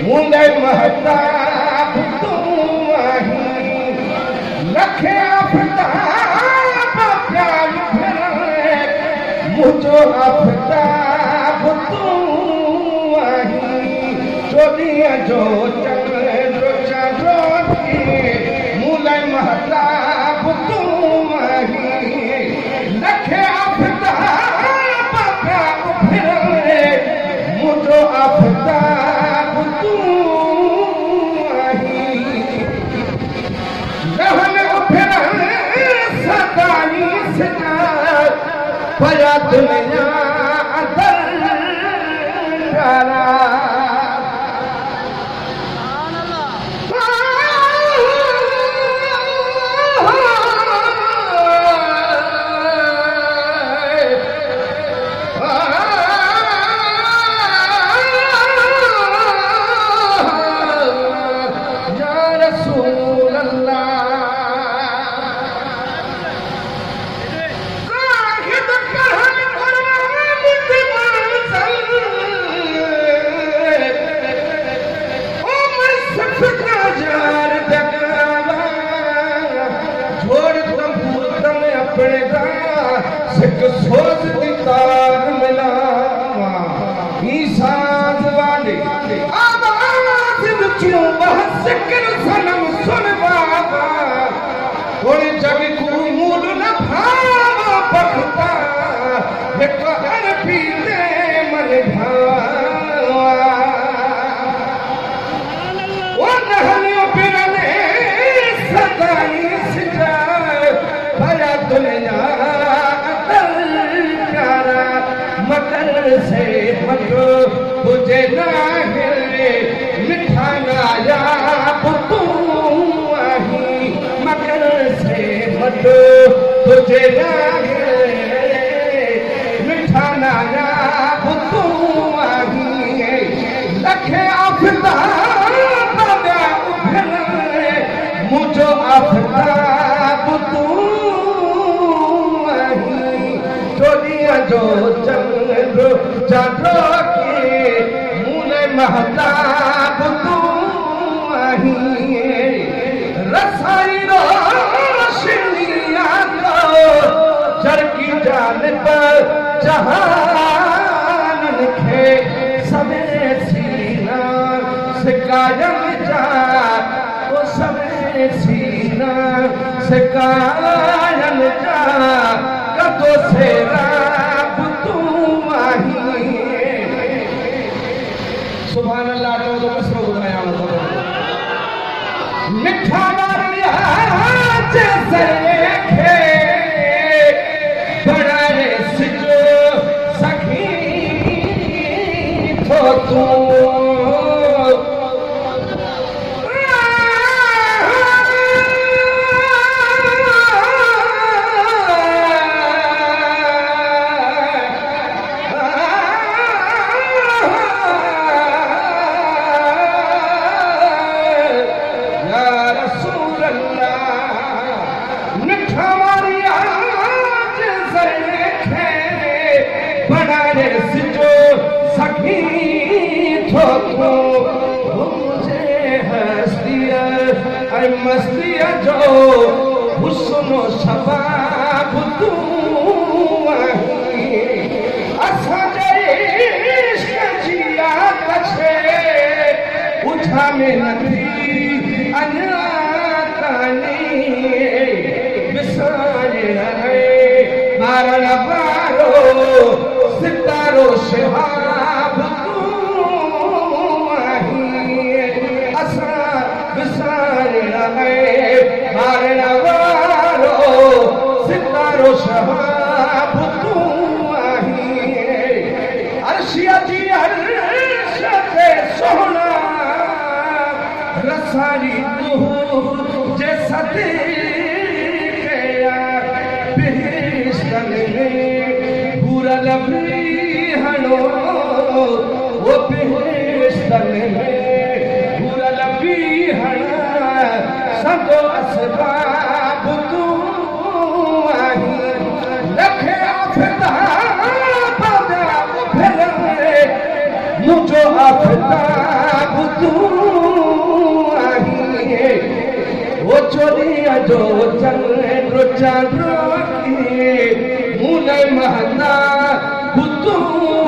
मुंडे महताब तू आही लखे आफताब प्यार फिरे मुझो आफताब तू आही चोलिया जो चलो चलो मुंडे महताब तू आही लखे आफताब प्यार फिरे मुझो आफताब तू पया दुनिया अंदर प्यारा सोच दी तार मिलावा ई साज वाले आवाज विचों बहस कर सनम सुन बाबा थोड़ी जग को मूल न भावा पखता एक हर पीले मन भावा वो नहलियों पिरने सदाई सिजा भया दुनिया मकर से मतो तुझे ना हिले मिठा नाया तू आही मकर से मतो तुझे ना हिले मिठा नाया तू आही लखे आफताब उभरे मुझो आफताब तू आही चोलिया जो चलो के मुने महताब तू आही रसाई रोशनिया तो चरकी जान पर जहान लिखे सबे सीना सिकायन जा वो सबे सीना सिकायन जा कदों से सुभान अल्लाह तो कसरो बुधाया मिठा मारिया जैसे खे बड़ा रे सिजो सखी तो तू मस्तिया जो हुस्नो शबाब तू आही असांजे इश्क जिया कछे उठा में नथी अञा तानी विसारे रहे मारण वारो सितारो शहाब तू आही असां विसारे मारण वारो सितारो शहाब तू आही अर्शिया जी अर्श ते सोहना रसारी तू जैसा कया बिहिश्तन में पूरा लभी हणो वो बिहिश्तन में पूरा लभी हणा सदो असबाब तू आही लखे आफताब जो चंद्र चांद्र की मुने महता कुतु